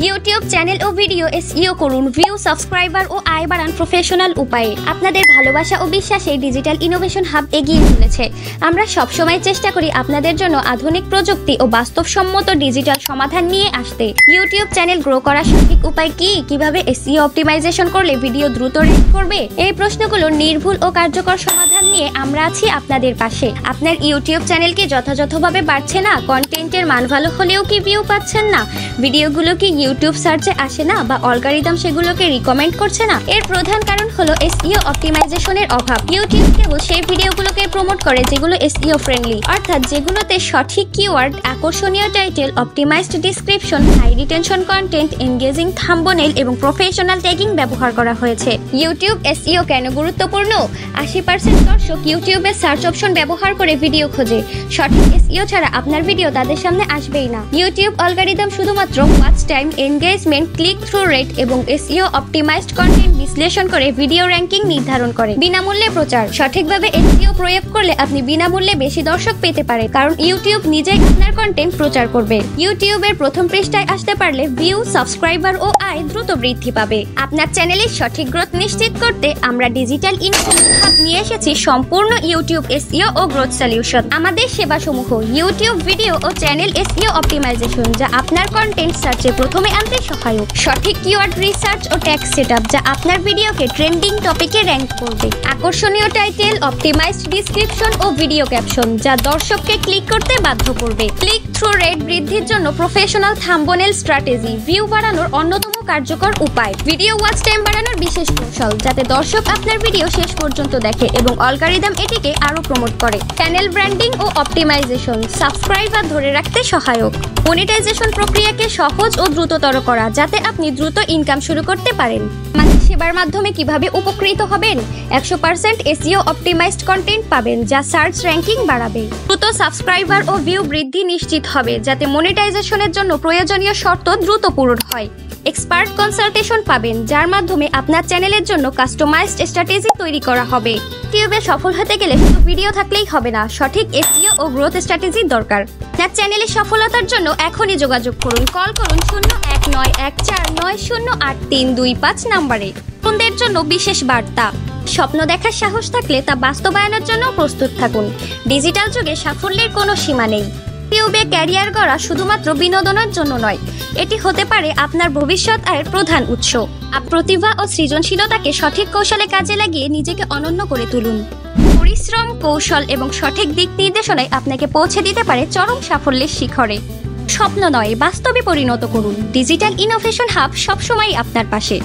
YouTube channel ও video SEO করুন, view, subscriber ও আয় বাড়ান প্রফেশনাল উপায়ে। আপনাদের ভালোবাসা ও বিশ্বাসে ডিজিটাল ইনোভেশন হাব এগিয়ে চলেছে। আমরা সবসময় চেষ্টা করি আপনাদের জন্য আধুনিক প্রযুক্তি ও বাস্তবসম্মত ডিজিটাল সমাধান নিয়ে আসতে। ইউটিউব চ্যানেল গ্রো করার সঠিক উপায় কি? কিভাবে এসইও অপটিমাইজেশন করলে ভিডিও দ্রুত র্যাঙ্ক করবে? এই প্রশ্নগুলোর নির্ভুল ও কার্যকর সমাধান নিয়ে আমরা আছি আপনাদের পাশে। আপনার ইউটিউব চ্যানেল কি যথাযথভাবে বাড়ছে না? কন্টেন্টের মান ভালো হলেও কি ভিউ পাচ্ছেন না? ভিডিওগুলো কি ইউটিউব সার্চে আসে না বা অ্যালগরিদম সেগুলোকে রিকমেন্ড করছে না? এর প্রধান কারণ হলো এসইও অপটিমাইজেশনের অভাব। ইউটিউব কেবল সেই ভিডিওগুলোকে প্রমোট করে যেগুলো এসইও ফ্রেন্ডলি, অর্থাৎ যেগুলোতে সঠিক কিওয়ার্ড, আকর্ষণীয় title, optimised description, high retention content, engaging thumbnail এবং প্রফেশনাল ট্যাগিং ব্যবহার করা হয়েছে। ইউটিউব এসইও কেন গুরুত্বপূর্ণ? 80% দর্শক ইউটিউবের সার্চ অপশন ব্যবহার করে ভিডিও খোঁজে। সঠিক এসইও ছাড়া আপনার ভিডিও তাদের সামনে আসবেই না। ইউটিউব অ্যালগরিদম শুধুমাত্র watch time, engagement, click through rate এবং এসইও অপটিমাইজড কন্টেন্ট বিশ্লেষণ করে ভিডিও র্যাঙ্কিং নির্ধারণ করে। বিনামূল্যে প্রচার। সঠিকভাবে এসইও প্রয়োগ করলে আপনি বিনামূল্যে বেশি দর্শক পেতে পারেন, কারণ ইউটিউব নিজেই আপনার কন্টেন্ট প্রচার করবে। ইউটিউবের প্রথম পৃষ্ঠায় আসতে পারলে ভিউ, সাবস্ক্রাইবার ও আয় দ্রুত বৃদ্ধি পাবে। আপনার চ্যানেলের সঠিক গ্রোথ নিশ্চিত করতে আমরা ডিজিটাল ইনোভেশন হাব নিয়ে এসেছি সম্পূর্ণ ইউটিউব এসইও ও গ্রোথ সলিউশন। আমাদের সেবাসমূহ: ইউটিউব ভিডিও ও চ্যানেল এসইও অপটিমাইজেশন, যা আপনার কন্টেন্ট সার্চে প্রথমে আনতে সহায়ক; সঠিক কিওয়ার্ড রিসার্চ ও ট্যাগ সেটআপ, যা আপনার ভিডিওকে ট্রেন্ডিং টপিকে র্যাঙ্ক করবে; আকর্ষণীয় টাইটেল, অপটিমাইজড ডিসক্রিপশন ও ভিডিও ক্যাপশন, যা দর্শককে ক্লিক করতে বাধ্য করবে; ক্লিক থ্রু রেট বৃদ্ধির জন্য প্রফেশনাল থাম্বনেল স্ট্র্যাটেজি, ভিউ বাড়ানোর অন্যতম কার্যকর উপায়; ভিডিও ওয়াচ টাইম বাড়ানোর বিশেষ কৌশল, যাতে দর্শক আপনার ভিডিও শেষ পর্যন্ত দেখে এবং অ্যালগরিদম এটিকে আরো প্রমোট করে; চ্যানেল ব্র্যান্ডিং ও অপটিমাইজেশন, সাবস্ক্রাইবার ধরে রাখতে সহায়ক; মনিটাইজেশন প্রক্রিয়াকে সহজ ও দ্রুততর করা, যাতে আপনি দ্রুত ইনকাম শুরু করতে পারেন। আমাদের সেবার মাধ্যমে কিভাবে উপকৃত হবেন? 100% এসইও অপটিমাইজড কন্টেন্ট পাবেন, যা সার্চ র্যাঙ্কিং বাড়াবে; দ্রুত সাবস্ক্রাইবার ও ভিউ বৃদ্ধি নিশ্চিত হবে, যাতে মনিটাইজেশনের জন্য প্রয়োজনীয় শর্ত দ্রুত পূরণ হয়; এক্সপার্ট কনসালটেশন পাবেন, যার মাধ্যমে আপনার চ্যানেলের জন্য কাস্টমাইজড স্ট্র্যাটেজি তৈরি করা হবে। ইউটিউবে সফল হতে গেলে শুধু ভিডিও থাকলেই হবে না, সঠিক এসইও ও গ্রোথ স্ট্র্যাটেজি দরকার। আপনার চ্যানেলের সফলতার জন্য এখনই যোগাযোগ করুন। কল করুন 019149083225 নম্বরে। নতুনদের জন্য বিশেষ বার্তা: স্বপ্ন দেখার সাহস থাকলে তা বাস্তবায়নের জন্য প্রস্তুত থাকুন। ডিজিটাল যুগে সাফল্যের কোনো সীমা নেই। ইউটিউবে ক্যারিয়ার গড়া শুধুমাত্র বিনোদনের জন্য নয়, এটি হতে পারে আপনার ভবিষ্যৎ আয়ের প্রধান উৎস। প্রতিভা ও সৃজনশীলতাকে সঠিক কৌশলে কাজে লাগিয়ে নিজেকে অনন্য করে তুলুন। পরিশ্রম, কৌশল এবং সঠিক দিক নির্দেশনায় আপনাকে পৌঁছে দিতে পারে চরম সাফল্যের শিখরে। স্বপ্ন নয়, বাস্তবে পরিণত করুন। ডিজিটাল ইনোভেশন হাব সবসময় আপনার পাশে।